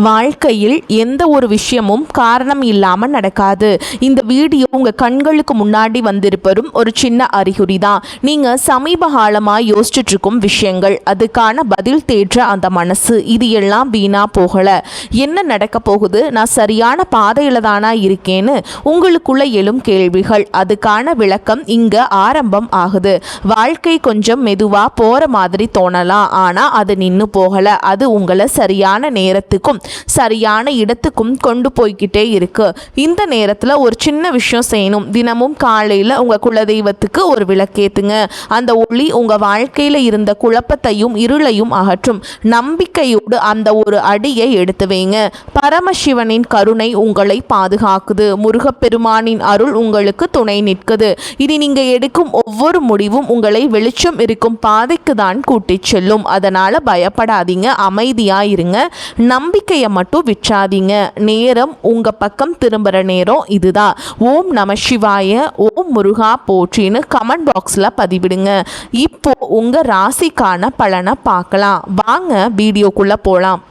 வாழ்க்கையில் எந்த ஒரு விஷயமும் காரணம் இல்லாமல் நடக்காது. இந்த வீடியோ உங்கள் கண்களுக்கு முன்னாடி வந்திருப்பதும் ஒரு சின்ன அறிகுறி தான். நீங்கள் சமீப காலமாக யோசிச்சுட்டு இருக்கும் விஷயங்கள், அதுக்கான பதில் தேற்ற அந்த மனசு, இது எல்லாம் வீணா போகலை. என்ன நடக்க போகுது, நான் சரியான பாதையில் தானா இருக்கேன்னு உங்களுக்குள்ள எழும் கேள்விகள், அதுக்கான விளக்கம் இங்கே ஆரம்பம் ஆகுது. வாழ்க்கை கொஞ்சம் மெதுவாக போகிற மாதிரி தோணலாம், ஆனால் அது நின்று போகலை. அது உங்களை சரியான நேரத்துக்கும் சரியான இடத்துக்கும் கொண்டு போய்கிட்டே இருக்கு. இந்த நேரத்தில் ஒரு சின்ன விஷயம் செய்யணும். தினமும் காலையில் உங்கள் குலதெய்வத்துக்கு ஒரு விளக்கேத்துங்க. அந்த ஒளி உங்கள் வாழ்க்கையில் இருந்த குழப்பத்தையும் இருளையும் அகற்றும். நம்பிக்கையோடு அந்த ஒரு அடியை எடுத்து வைங்க. பரமசிவனின் கருணை உங்களை பாதுகாக்குது. முருகப்பெருமானின் அருள் உங்களுக்கு துணை நிற்குது. இனி நீங்கள் எடுக்கும் ஒவ்வொரு முடிவும் உங்களை வெளிச்சம் இருக்கும் பாதைக்கு தான் கூட்டிச் செல்லும். அதனால் பயப்படாதீங்க, அமைதியாக இருங்க. நம்பிக்கையை மட்டும் விற்றாதீங்க. நேரம் உங்க பக்கம் திரும்புற நேரம் இதுதான். ஓம் நம சிவாய, ஓம் முருகா போற்றின்னு கமெண்ட் பாக்ஸ்ல பதிவிடுங்க. இப்போ உங்க ராசிக்கான பலனை பார்க்கலாம் வாங்க, வீடியோக்குள்ள போலாம்.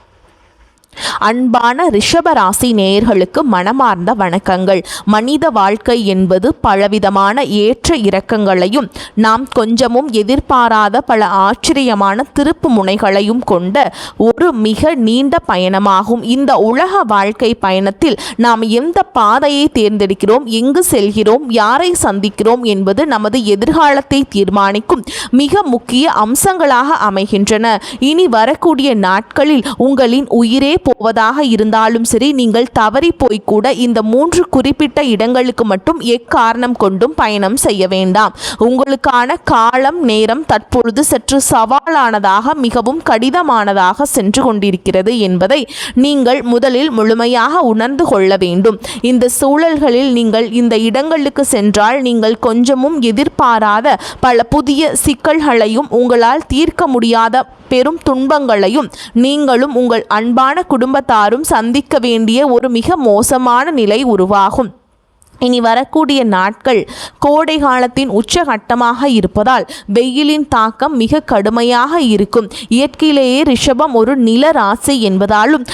அன்பான ரிஷபராசி நேயர்களுக்கு மனமார்ந்த வணக்கங்கள். மனித வாழ்க்கை என்பது பலவிதமான ஏற்ற இறக்கங்களையும் நாம் கொஞ்சமும் எதிர்பாராத பல ஆச்சரியமான திருப்பு முனைகளையும் கொண்ட ஒரு மிக நீண்ட பயணமாகும். இந்த உலக வாழ்க்கை பயணத்தில் நாம் எந்த பாதையை தேர்ந்தெடுக்கிறோம், எங்கு செல்கிறோம், யாரை சந்திக்கிறோம் என்பது நமது எதிர்காலத்தை தீர்மானிக்கும் மிக முக்கிய அம்சங்களாக அமைகின்றன. இனி வரக்கூடிய நாட்களில் உங்களின் உயிரே போவதாக இருந்தாலும் சரி, நீங்கள் தவறி போய்க்கூட இந்த 3 குறிப்பிட்ட இடங்களுக்கு மட்டும் எக்காரணம் கொண்டும் பயணம் செய்ய வேண்டாம். உங்களுக்கான காலம் நேரம் தற்பொழுது சற்று சவாலானதாக, மிகவும் கடினமானதாக சென்று கொண்டிருக்கிறது என்பதை நீங்கள் முதலில் முழுமையாக உணர்ந்து கொள்ள வேண்டும். இந்த சூழல்களில் நீங்கள் இந்த இடங்களுக்கு சென்றால் நீங்கள் கொஞ்சமும் எதிர்பாராத பல புதிய சிக்கல்களையும் உங்களால் தீர்க்க முடியாத பெரும் துன்பங்களையும் நீங்களும் உங்கள் அன்பான குடும்பத்தாரும் சந்திக்க வேண்டிய ஒரு மிக மோசமான நிலை உருவாகும். இனி வரக்கூடிய நாட்கள் கோடை காலத்தின் உச்சகட்டமாக இருப்பதால் வெயிலின் தாக்கம் மிக கடுமையாக இருக்கும். இயற்கையிலேயே ரிஷபம் ஒரு நில ராசி என்பதாலும்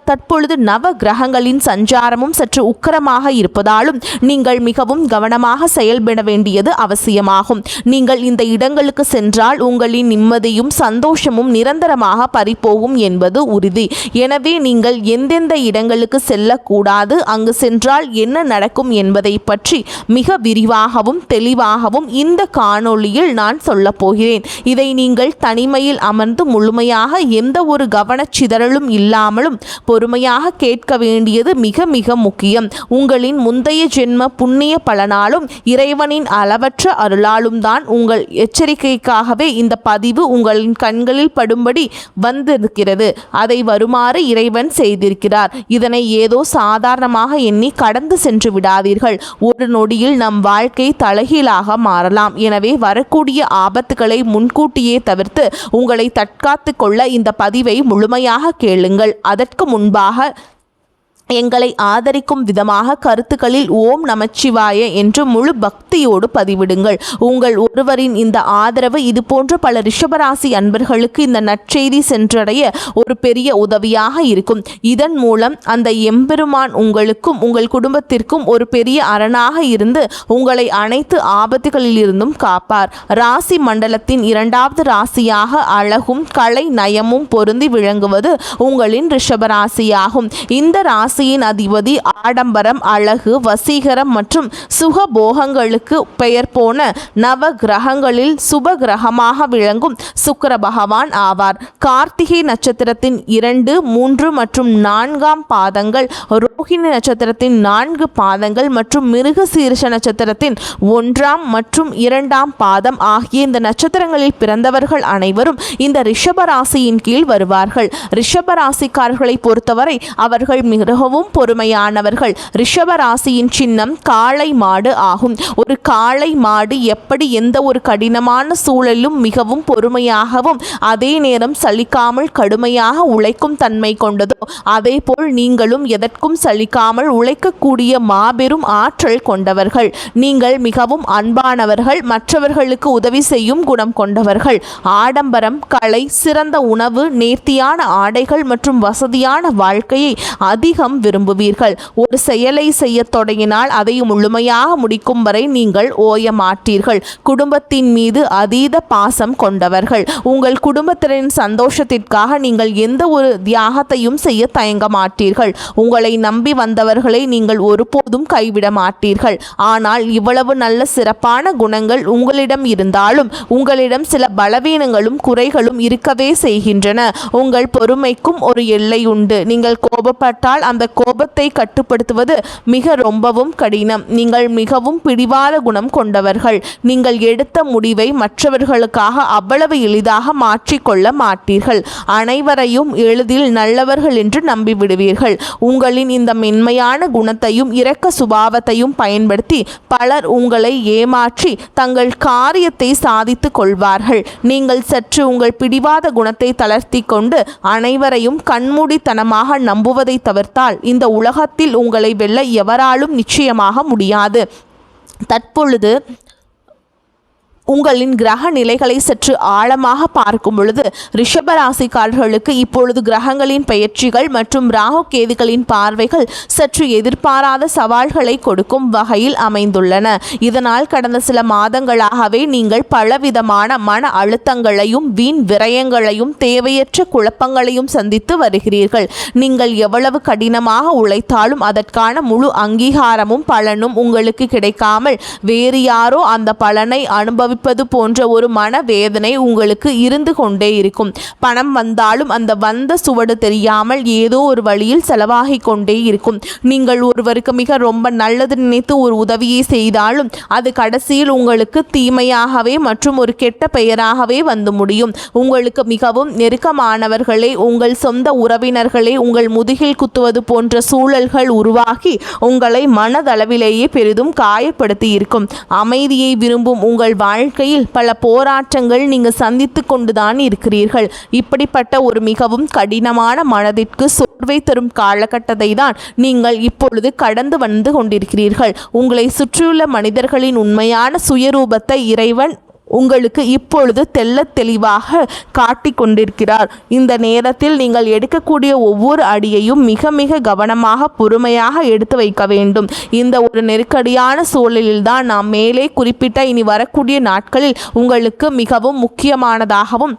தற்பொழுது நவ கிரகங்களின் சஞ்சாரமும் சற்று உக்கிரமாக இருப்பதாலும் நீங்கள் மிகவும் கவனமாக செயல்பட வேண்டியது அவசியமாகும். நீங்கள் இந்த இடங்களுக்கு சென்றால் உங்களின் நிம்மதியும் சந்தோஷமும் நிரந்தரமாக பறிப்போகும் என்பது உறுதி. எனவே நீங்கள் எந்தெந்த இடங்களுக்கு செல்லக்கூடாது, அங்கு சென்றால் என்ன நடக்கும் என்பதை பற்றி மிக விரிவாகவும் தெளிவாகவும் இந்த காணொளியில் நான் சொல்ல போகிறேன். இதை நீங்கள் தனிமையில் அமர்ந்து முழுமையாக எந்த ஒரு கவனச்சிதறலும் இல்லாமலும் பொறுமையாக கேட்க வேண்டியது மிக மிக முக்கியம். உங்களின் முந்தைய ஜென்ம புண்ணிய பலனாலும் இறைவனின் அளவற்ற அருளாலும் தான் உங்கள் எச்சரிக்கைக்காகவே இந்த பதிவு உங்களின் கண்களில் படும்படி வந்திருக்கிறது. அதை வருமாறு இறைவன் செய்திருக்கிறார். இதனை ஏதோ சாதாரணமாக எண்ணி கடந்து சென்று விடாதீர்கள். ஒரு நொடியில் நம் வாழ்க்கை தலைகீழாக மாறலாம். எனவே வரக்கூடிய ஆபத்துகளை முன்கூட்டியே தவிர்த்து உங்களை தற்காத்து கொள்ள இந்த பதிவை முழுமையாக கேளுங்கள். அதற்கு முன்பாக எங்களை ஆதரிக்கும் விதமாக கருத்துக்களில் ஓம் நமச்சிவாய என்று முழு பக்தியோடு பதிவிடுங்கள். உங்கள் ஒருவரின் இந்த ஆதரவு இது போன்ற பல ரிஷபராசி அன்பர்களுக்கு இந்த நற்செய்தி சென்றடைய ஒரு பெரிய உதவியாக இருக்கும். இதன் மூலம் அந்த எம்பெருமான் உங்களுக்கும் உங்கள் குடும்பத்திற்கும் ஒரு பெரிய அரணாக இருந்து உங்களை அனைத்து ஆபத்துகளில் இருந்தும் காப்பார். ராசி மண்டலத்தின் 2வது ராசியாக அழகும் கலை நயமும் பொருந்தி விளங்குவது உங்களின் ரிஷபராசியாகும். இந்த ராசியின் அதிபதி ஆடம்பரம், அழகு, வசீகரம் மற்றும் சுகபோகங்களுக்கு பெயர் போன நவ கிரகங்களில் சுப கிரகமாக விளங்கும் சுக்கிர பகவான் ஆவார். கார்த்திகை நட்சத்திரத்தின் 2, 3 மற்றும் 4ஆம் பாதங்கள், ரோஹிணி நட்சத்திரத்தின் 4 பாதங்கள் மற்றும் மிருகசீரிஷ நட்சத்திரத்தின் 1ஆம் மற்றும் 2ஆம் பாதம் ஆகிய இந்த நட்சத்திரங்களில் பிறந்தவர்கள் அனைவரும் இந்த ரிஷபராசியின் கீழ் வருவார்கள். ரிஷபராசிக்காரர்களை பொறுத்தவரை அவர்கள் மிகவும் மிகவும் பொறுமையானவர்கள். ரிஷப ராசியின் சின்னம் காளை மாடு ஆகும். ஒரு காளை மாடு எப்படி எந்த ஒரு கடினமான சூழலும் மிகவும் பொறுமையாகவும் அதே நேரம் சலிக்காமல் கடுமையாக உழைக்கும் தன்மை கொண்டதோ, அதேபோல் நீங்களும் எதற்கும் சலிக்காமல் உழைக்கக்கூடிய மாபெரும் ஆற்றல் கொண்டவர்கள். நீங்கள் மிகவும் அன்பானவர்கள், மற்றவர்களுக்கு உதவி செய்யும் குணம் கொண்டவர்கள். ஆடம்பரம், கலை, சிறந்த உணவு, நேர்த்தியான ஆடைகள் மற்றும் வசதியான வாழ்க்கையை அதிகம் விரும்புவீர்கள். ஒரு செயலை செய்ய தொடங்கினால் அதை முழுமையாக முடிக்கும் வரை நீங்கள் ஓய மாட்டீர்கள். குடும்பத்தின் மீது அதீத பாசம் கொண்டவர்கள். உங்கள் குடும்பத்தினரின் சந்தோஷத்திற்காக நீங்கள் எந்த ஒரு தியாகத்தையும் செய்ய தயங்க மாட்டீர்கள். உங்களை நம்பி வந்தவர்களை நீங்கள் ஒருபோதும் கைவிட மாட்டீர்கள். ஆனால் இவ்வளவு நல்ல சிறப்பான குணங்கள் உங்களிடம் இருந்தாலும் உங்களிடம் சில பலவீனங்களும் குறைகளும் இருக்கவே செய்கின்றன. உங்கள் பொறுமைக்கும் ஒரு எல்லை உண்டு. நீங்கள் கோபப்பட்டால் அந்த கோபத்தை கட்டுப்படுத்துவது ரொம்பவும் கடினம். நீங்கள் மிகவும் பிடிவாத குணம் கொண்டவர்கள். நீங்கள் எடுத்த முடிவை மற்றவர்களுக்காக அவ்வளவு எளிதாக மாற்றிக்கொள்ள மாட்டீர்கள். அனைவரையும் எளிதில் நல்லவர்கள் என்று நம்பிவிடுவீர்கள். உங்களின் இந்த மென்மையான குணத்தையும் இரக்க சுபாவத்தையும் பயன்படுத்தி பலர் உங்களை ஏமாற்றி தங்கள் காரியத்தை சாதித்துக் கொள்வார்கள். நீங்கள் சற்று உங்கள் பிடிவாத குணத்தை தளர்த்தி கொண்டு அனைவரையும் கண்மூடித்தனமாக நம்புவதை தவிர்த்தால் இந்த உலகத்தில் உங்களை வெல்ல எவராலும் நிச்சயமாக முடியாது. தற்பொழுது உங்களின் கிரக நிலைகளை சற்று ஆழமாக பார்க்கும் பொழுது ரிஷபராசிக்காரர்களுக்கு இப்பொழுது கிரகங்களின் பெயர்ச்சிகள் மற்றும் ராகு கேதுகளின் பார்வைகள் சற்று எதிர்பாராத சவால்களை கொடுக்கும் வகையில் அமைந்துள்ளன. இதனால் கடந்த சில மாதங்களாகவே நீங்கள் பலவிதமான மன அழுத்தங்களையும் வீண் விரயங்களையும் தேவையற்ற குழப்பங்களையும் சந்தித்து வருகிறீர்கள். நீங்கள் எவ்வளவு கடினமாக உழைத்தாலும் அதற்கான முழு அங்கீகாரமும் பலனும் உங்களுக்கு கிடைக்காமல் வேறு யாரோ அந்த பலனை போன்ற ஒரு மனவேதனை உங்களுக்கு இருந்து கொண்டே இருக்கும். பணம் வந்தாலும் அந்த வந்த சுவடு தெரியாமல் ஏதோ ஒரு வழியில் செலவாகி கொண்டே இருக்கும். நீங்கள் ஒருவருக்கு ரொம்ப நல்லது நினைத்து ஒரு உதவியை செய்தாலும் அது கடைசியில் உங்களுக்கு தீமையாகவே மற்றும் ஒரு கெட்ட பெயராகவே வந்து முடியும். உங்களுக்கு மிகவும் நெருக்கமானவர்களே, உங்கள் சொந்த உறவினர்களே உங்கள் முதுகில் குத்துவது போன்ற சூழல்கள் உருவாகி உங்களை மனதளவிலேயே பெரிதும் காயப்படுத்தி இருக்கும். அமைதியை விரும்பும் உங்கள் வாழ்க்கையில் பல போராட்டங்கள் நீங்கள் சந்தித்து கொண்டுதான் இருக்கிறீர்கள். இப்படிப்பட்ட ஒரு மிகவும் கடினமான மனதிற்கு சோர்வை தரும் காலகட்டத்தை தான் நீங்கள் இப்பொழுது கடந்து வந்து கொண்டிருக்கிறீர்கள். உங்களை சுற்றியுள்ள மனிதர்களின் உண்மையான சுயரூபத்தை இறைவன் உங்களுக்கு இப்பொழுது தெள்ளத் தெளிவாக காட்டிக் கொண்டிருக்கிறார். இந்த நேரத்தில் நீங்கள் எடுக்கக்கூடிய ஒவ்வொரு அடியையும் மிக மிக கவனமாக பொறுமையாக எடுத்து வைக்க வேண்டும். இந்த ஒரு நெருக்கடியான சூழலில்தான் நாம் மேலே குறிப்பிட்ட இனி வரக்கூடிய நாட்களில் உங்களுக்கு மிகவும் முக்கியமானதாகவும்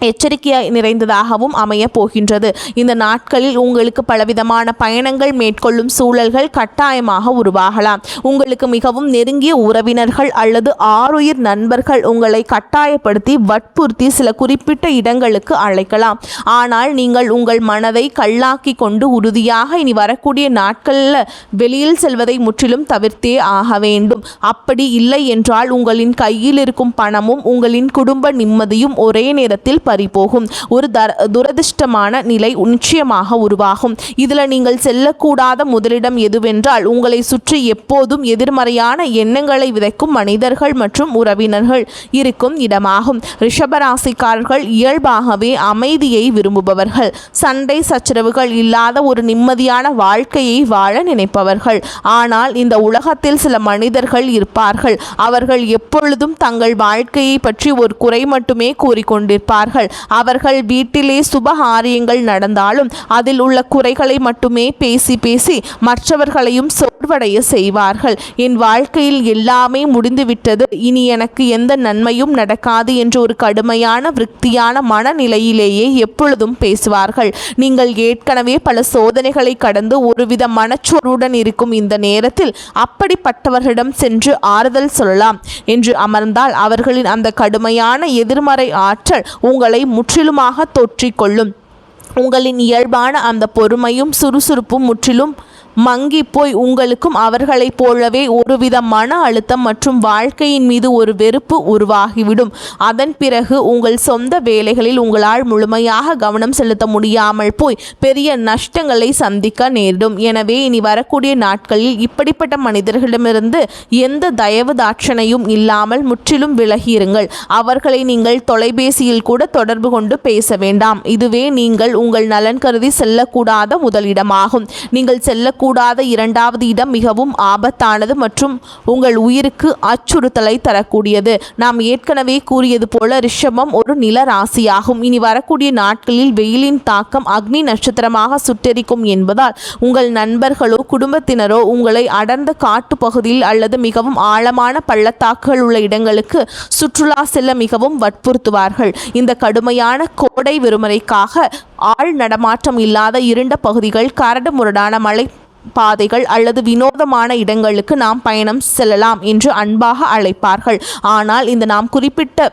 எச்சரிக்கையாய் நிறைந்ததாகவும் அமைய போகின்றது. இந்த நாட்களில் உங்களுக்கு பலவிதமான பயணங்கள் மேற்கொள்ளும் சூழல்கள் கட்டாயமாக உருவாகலாம். உங்களுக்கு மிகவும் நெருங்கிய உறவினர்கள் அல்லது ஆருயிர் நண்பர்கள் உங்களை கட்டாயப்படுத்தி வற்புறுத்தி சில குறிப்பிட்ட இடங்களுக்கு அழைக்கலாம். ஆனால் நீங்கள் உங்கள் மனதை கல்லாக்கி கொண்டு உறுதியாக இனி வரக்கூடிய நாட்களில் வெளியில் செல்வதை முற்றிலும் தவிர்த்தே ஆக வேண்டும். அப்படி இல்லை என்றால் உங்களின் கையில் இருக்கும் பணமும் உங்களின் குடும்ப நிம்மதியும் ஒரே நேரத்தில் பறிபோகும். ஒரு துரதிர்ஷ்டமான நிலை நிச்சயமாக உருவாகும். இதில் நீங்கள் செல்லக்கூடாத முதலிடம் எதுவென்றால் உங்களை சுற்றி எப்போதும் எதிர்மறையான எண்ணங்களை விதைக்கும் மனிதர்கள் மற்றும் உறவினர்கள் இருக்கும் இடமாகும். ரிஷபராசிக்காரர்கள் இயல்பாகவே அமைதியை விரும்புபவர்கள். சண்டை சச்சரவுகள் இல்லாத ஒரு நிம்மதியான வாழ்க்கையை வாழ நினைப்பவர்கள். ஆனால் இந்த உலகத்தில் சில மனிதர்கள் இருப்பார்கள். அவர்கள் எப்பொழுதும் தங்கள் வாழ்க்கையை பற்றி ஒரு குறை மட்டுமே கூறிக்கொண்டிருப்பார்கள். அவர்கள் வீட்டிலே சுபகாரியங்கள் நடந்தாலும் அதில் உள்ள குறைகளை மட்டுமே பேசி பேசி மற்றவர்களையும் சோர்வடைய செய்வார்கள். என் வாழ்க்கையில் எல்லாமே முடிந்துவிட்டது, இனி எனக்கு எந்த நன்மையும் நடக்காது என்று ஒரு கடுமையான விரக்தியான மனநிலையிலேயே எப்பொழுதும் பேசுவார்கள். நீங்கள் ஏற்கனவே பல சோதனைகளை கடந்து ஒருவித மனச்சோர்வுடன் இருக்கும் இந்த நேரத்தில் அப்படிப்பட்டவர்களிடம் சென்று ஆறுதல் சொல்லலாம் என்று அமர்ந்தால் அவர்களின் அந்த கடுமையான எதிர்மறை ஆற்றல் உங்களை முற்றிலுமாக தொற்றிக்கொள்ளும். உங்களின் இயல்பான அந்த பொறுமையும் சுறுசுறுப்பும் முற்றிலும் மங்கி போய் உங்களுக்கும் அவர்களைப் போலவே ஒருவித மன அழுத்தம் மற்றும் வாழ்க்கையின் மீது ஒரு வெறுப்பு உருவாகிவிடும். அதன் பிறகு உங்கள் சொந்த வேலைகளில் உங்களால் முழுமையாக கவனம் செலுத்த முடியாமல் போய் பெரிய நஷ்டங்களை சந்திக்க நேரிடும். எனவே இனி வரக்கூடிய நாட்களில் இப்படிப்பட்ட மனிதர்களிடமிருந்து எந்த தயவு தாட்சணையும் இல்லாமல் முற்றிலும் விலகியிருங்கள். அவர்களை நீங்கள் தொலைபேசியில் கூட தொடர்பு கொண்டு பேச வேண்டாம். இதுவே நீங்கள் உங்கள் நலன் கருதி செல்லக்கூடாத முதலிடமாகும். நீங்கள் செல்லக்கூடாத இரண்டாவது இடம் மிகவும் ஆபத்தானது மற்றும் உங்கள் உயிருக்கு அச்சுறுத்தலை தரக்கூடியது. நாம் ஏற்கனவே கூறியது போல ரிஷபம் ஒரு நில ராசியாகும். இனி வரக்கூடிய நாட்களில் வெயிலின் தாக்கம் அக்னி நட்சத்திரமாக சுட்டெரிக்கும் என்பதால் உங்கள் நண்பர்களோ குடும்பத்தினரோ உங்களை அடர்ந்த காட்டு பகுதியில் அல்லது மிகவும் ஆழமான பள்ளத்தாக்குகள் உள்ள இடங்களுக்கு சுற்றுலா செல்ல மிகவும் வற்புறுத்துவார்கள். இந்த கடுமையான கோடை விடுமுறைக்காக ஆள் நடமாட்டம் இல்லாத இருண்ட பகுதிகள், கரடு முரடான மலை பாதைகள் அல்லது வினோதமான இடங்களுக்கு நாம் பயணம் செல்லலாம் என்று அன்பாக அழைப்பார்கள். ஆனால் இந்த நாம் குறிப்பிட்ட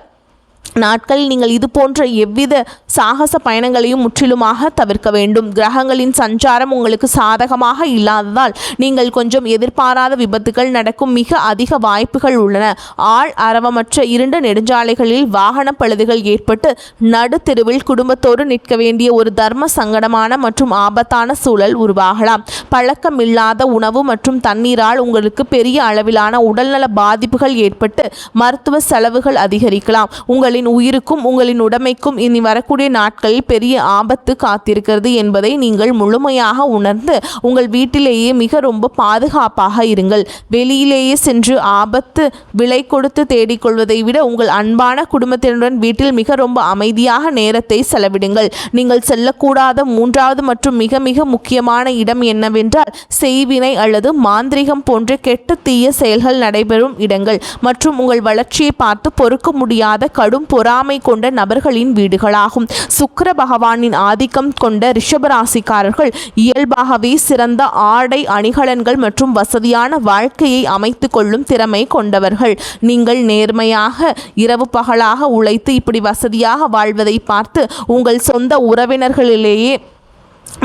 நாட்களில் நீங்கள் இது போன்ற எவ்வித சாகச பயணங்களையும் முற்றிலுமாக தவிர்க்க வேண்டும். கிரகங்களின் சஞ்சாரம் உங்களுக்கு சாதகமாக இல்லாததால் நீங்கள் கொஞ்சம் எதிர்பாராத விபத்துகள் நடக்கும் மிக அதிக வாய்ப்புகள் உள்ளன. ஆள் அரவமற்ற இருண்ட நெடுஞ்சாலைகளில் வாகன பழுதுகள் ஏற்பட்டு நடுத்தெருவில் குடும்பத்தோடு நிற்க வேண்டிய ஒரு தர்ம சங்கடமான மற்றும் ஆபத்தான சூழல் உருவாகலாம். பழக்கமில்லாத உணவு மற்றும் தண்ணீரால் உங்களுக்கு பெரிய அளவிலான உடல்நல பாதிப்புகள் ஏற்பட்டு மருத்துவ செலவுகள் அதிகரிக்கலாம். உங்களின் உயிருக்கும் உங்களின் உடைமைக்கும் இனி வரக்கூடிய நாட்களில் பெரிய ஆபத்து காத்திருக்கிறது என்பதை நீங்கள் முழுமையாக உணர்ந்து உங்கள் வீட்டிலேயே மிக ரொம்ப பாதுகாப்பாக இருங்கள். வெளியிலேயே சென்று ஆபத்து விலை கொடுத்து தேடிக்கொள்வதை விட உங்கள் அன்பான குடும்பத்தினருடன் வீட்டில் மிக ரொம்ப அமைதியாக நேரத்தை செலவிடுங்கள். நீங்கள் செல்லக்கூடாத மூன்றாவது மற்றும் மிக மிக முக்கியமான இடம் என்னவென்றால் செய்வினை அல்லது மாந்திரிகம் போன்ற கெட்ட தீய செயல்கள் நடைபெறும் இடங்கள் மற்றும் உங்கள் வளர்ச்சியை பார்த்து பொறுக்க முடியாத கடும் பொறாமை கொண்ட நபர்களின் வீடுகளாகும். சுக்கிர பகவானின் ஆதிக்கம் கொண்ட ரிஷபராசிக்காரர்கள் இயல்பாகவே சிறந்த ஆடை அணிகலன்கள் மற்றும் வசதியான வாழ்க்கையை அமைத்து கொள்ளும் திறமை கொண்டவர்கள். நீங்கள் நேர்மையாக இரவு பகலாக உழைத்து இப்படி வசதியாக வாழ்வதை பார்த்து உங்கள் சொந்த உறவினர்களிலேயே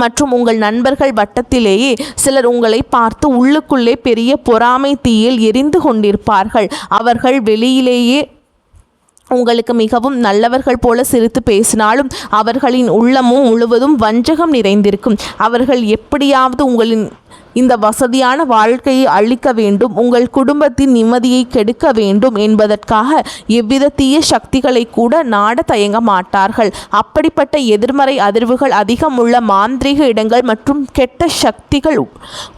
மற்றும் உங்கள் நண்பர்கள் வட்டத்திலேயே சிலர் உங்களை பார்த்து உள்ளுக்குள்ளே பெரிய பொறாமை தீயில் எரிந்து கொண்டிருப்பார்கள். அவர்கள் வெளியிலேயே உங்களுக்கு மிகவும் நல்லவர்கள் போல சிரித்து பேசினாலும் அவர்களின் உள்ளமும் முழுவதும் வஞ்சகம் நிறைந்திருக்கும். அவர்கள் எப்படியாவது உங்களின் இந்த வசதியான வாழ்க்கையை அழிக்க வேண்டும், உங்கள் குடும்பத்தின் நிம்மதியை கெடுக்க வேண்டும் என்பதற்காக எவ்வித தீய சக்திகளை கூட நாட தயங்க மாட்டார்கள். அப்படிப்பட்ட எதிர்மறை அதிர்வுகள் அதிகமுள்ள மாந்திரீக இடங்கள் மற்றும் கெட்ட சக்திகள்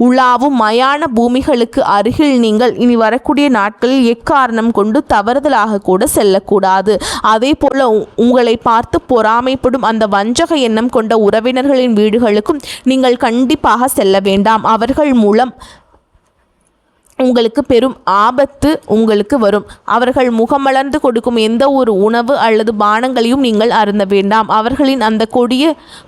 உலாவும் மயான பூமிகளுக்கு அருகில் நீங்கள் இனி வரக்கூடிய நாட்களில் எக்காரணம் கொண்டு தவறுதலாக கூட செல்லக்கூடாது. அதே போல உங்களை பார்த்து பொறாமைப்படும் அந்த வஞ்சக எண்ணம் கொண்ட உறவினர்களின் வீடுகளுக்கும் நீங்கள் கண்டிப்பாக செல்ல வேண்டாம். அவர்கள் மூலம் உங்களுக்கு பெரும் ஆபத்து உங்களுக்கு வரும். அவர்கள் முகமலர்ந்து கொடுக்கும் எந்த ஒரு உணவு அல்லது பானங்களையும் நீங்கள் அருந்த வேண்டாம். அவர்களின் அந்த கொடிய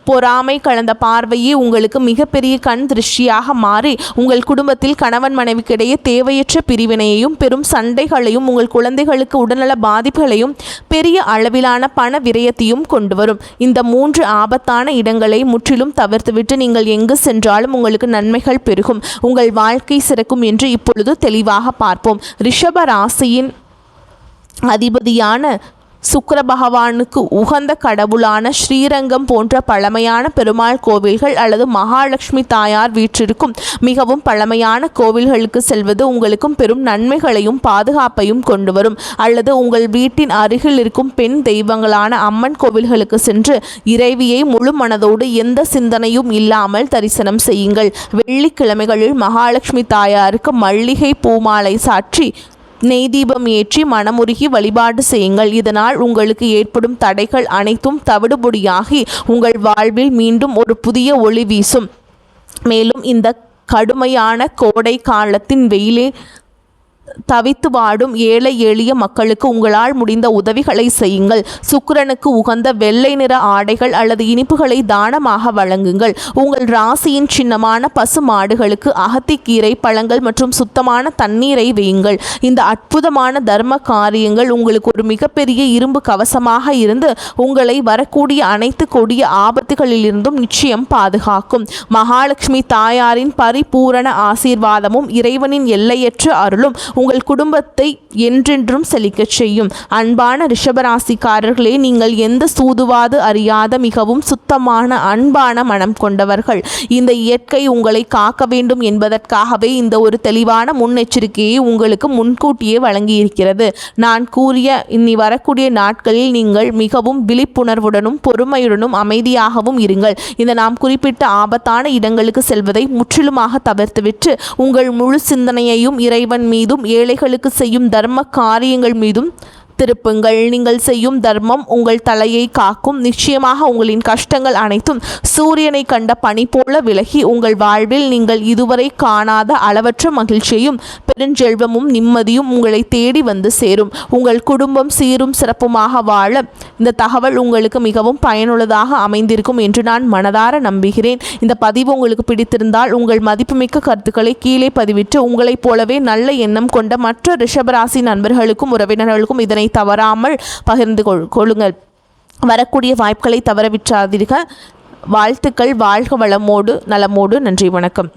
பொறாமை கலந்த பார்வையே உங்களுக்கு மிகப்பெரிய கண் திருஷ்டியாக மாறி உங்கள் குடும்பத்தில் கணவன் மனைவிக்கிடையே தேவையற்ற பிரிவினையையும் பெரும் சண்டைகளையும் உங்கள் குழந்தைகளுக்கு உடல்நல பாதிப்புகளையும் பெரிய அளவிலான பண விரயத்தையும் கொண்டு வரும். இந்த 3 ஆபத்தான இடங்களை முற்றிலும் தவிர்த்துவிட்டு நீங்கள் எங்கு சென்றாலும் உங்களுக்கு நன்மைகள் பெருகும், உங்கள் வாழ்க்கை சிறக்கும் என்று இப்பொழுது தெளிவாக பார்ப்போம். ரிஷப ராசியின் அதிபதியான சுக்கிர பகவானுக்கு உகந்த கடவுளான ஸ்ரீரங்கம் போன்ற பழமையான பெருமாள் கோவில்கள் அல்லது மகாலட்சுமி தாயார் வீற்றிருக்கும் மிகவும் பழமையான கோவில்களுக்கு செல்வது உங்களுக்கும் பெரும் நன்மைகளையும் பாதுகாப்பையும் கொண்டு வரும். அல்லது உங்கள் வீட்டின் அருகில் இருக்கும் பெண் தெய்வங்களான அம்மன் கோவில்களுக்கு சென்று இறைவியை முழு மனதோடு எந்த சிந்தனையும் இல்லாமல் தரிசனம் செய்யுங்கள். வெள்ளிக்கிழமைகளில் மகாலட்சுமி தாயாருக்கு மல்லிகை பூமாலை சாற்றி நெய் தீபம் ஏற்றி மனமுருகி வழிபாடு செய்யுங்கள். இதனால் உங்களுக்கு ஏற்படும் தடைகள் அனைத்தும் தவிடுபொடியாகி உங்கள் வாழ்வில் மீண்டும் ஒரு புதிய ஒளி வீசும். மேலும் இந்த கடுமையான கோடை காலத்தின் வெயிலே தவித்து வாடும் ஏழை எளிய மக்களுக்கு உங்களால் முடிந்த உதவிகளை செய்யுங்கள். சுக்கிரனுக்கு உகந்த வெள்ளை நிற ஆடைகள் அல்லது இனிப்புகளை தானமாக வழங்குங்கள். உங்கள் ராசியின் சின்னமான பசு மாடுகளுக்கு அகத்திக்கீரை பழங்கள் மற்றும் சுத்தமான தண்ணீரை வையுங்கள். இந்த அற்புதமான தர்ம காரியங்கள் உங்களுக்கு ஒரு மிகப்பெரிய இரும்பு கவசமாக இருந்து உங்களை வரக்கூடிய அனைத்து கொடிய ஆபத்துகளிலிருந்தும் நிச்சயம் பாதுகாக்கும். மகாலட்சுமி தாயாரின் பரிபூரண ஆசீர்வாதமும் இறைவனின் எல்லையற்ற அருளும் உங்கள் குடும்பத்தை என்றென்றும் செழிக்கச் செய்யும். அன்பான ரிஷபராசிக்காரர்களே, நீங்கள் எந்த சூதுவாது அறியாத மிகவும் சுத்தமான அன்பான மனம் கொண்டவர்கள். இந்த இயற்கை உங்களை காக்க வேண்டும் என்பதற்காகவே இந்த ஒரு தெளிவான முன்னெச்சரிக்கையை உங்களுக்கு முன்கூட்டியே வழங்கியிருக்கிறது. நான் கூறிய இனி வரக்கூடிய நாட்களில் நீங்கள் மிகவும் விழிப்புணர்வுடனும் பொறுமையுடனும் அமைதியாகவும் இருங்கள். இந்த நாம் குறிப்பிட்ட ஆபத்தான இடங்களுக்கு செல்வதை முற்றிலுமாக தவிர்த்துவிட்டு உங்கள் முழு சிந்தனையையும் இறைவன் மீதும் ஏழைகளுக்கு செய்யும் தர்ம காரியங்கள் மீதும் திருப்புங்கள். நீங்கள் செய்யும் தர்மம் உங்கள் தலையை காக்கும். நிச்சயமாக உங்களின் கஷ்டங்கள் அனைத்தும் சூரியனை கண்ட பனி போல விலகி உங்கள் வாழ்வில் நீங்கள் இதுவரை காணாத அளவற்ற மகிழ்ச்சியும் பெருஞ்செல்வமும் நிம்மதியும் உங்களை தேடி வந்து சேரும். உங்கள் குடும்பம் சீரும் சிறப்புமாக வாழ இந்த தகவல் உங்களுக்கு மிகவும் பயனுள்ளதாக அமைந்திருக்கும் என்று நான் மனதார நம்புகிறேன். இந்த பதிவு உங்களுக்கு பிடித்திருந்தால் உங்கள் மதிப்புமிக்க கருத்துக்களை கீழே பதிவிட்டு உங்களைப் போலவே நல்ல எண்ணம் கொண்ட மற்ற ரிஷபராசி நண்பர்களுக்கும் உறவினர்களுக்கும் இதனை தவறாமல் பகிர்ந்து கொள்ளுங்கள். வரக்கூடிய வாய்ப்புகளை தவறவிட்டாதீர்கள். வாழ்த்துக்கள். வாழ்க வளமோடு நலமோடு. நன்றி, வணக்கம்.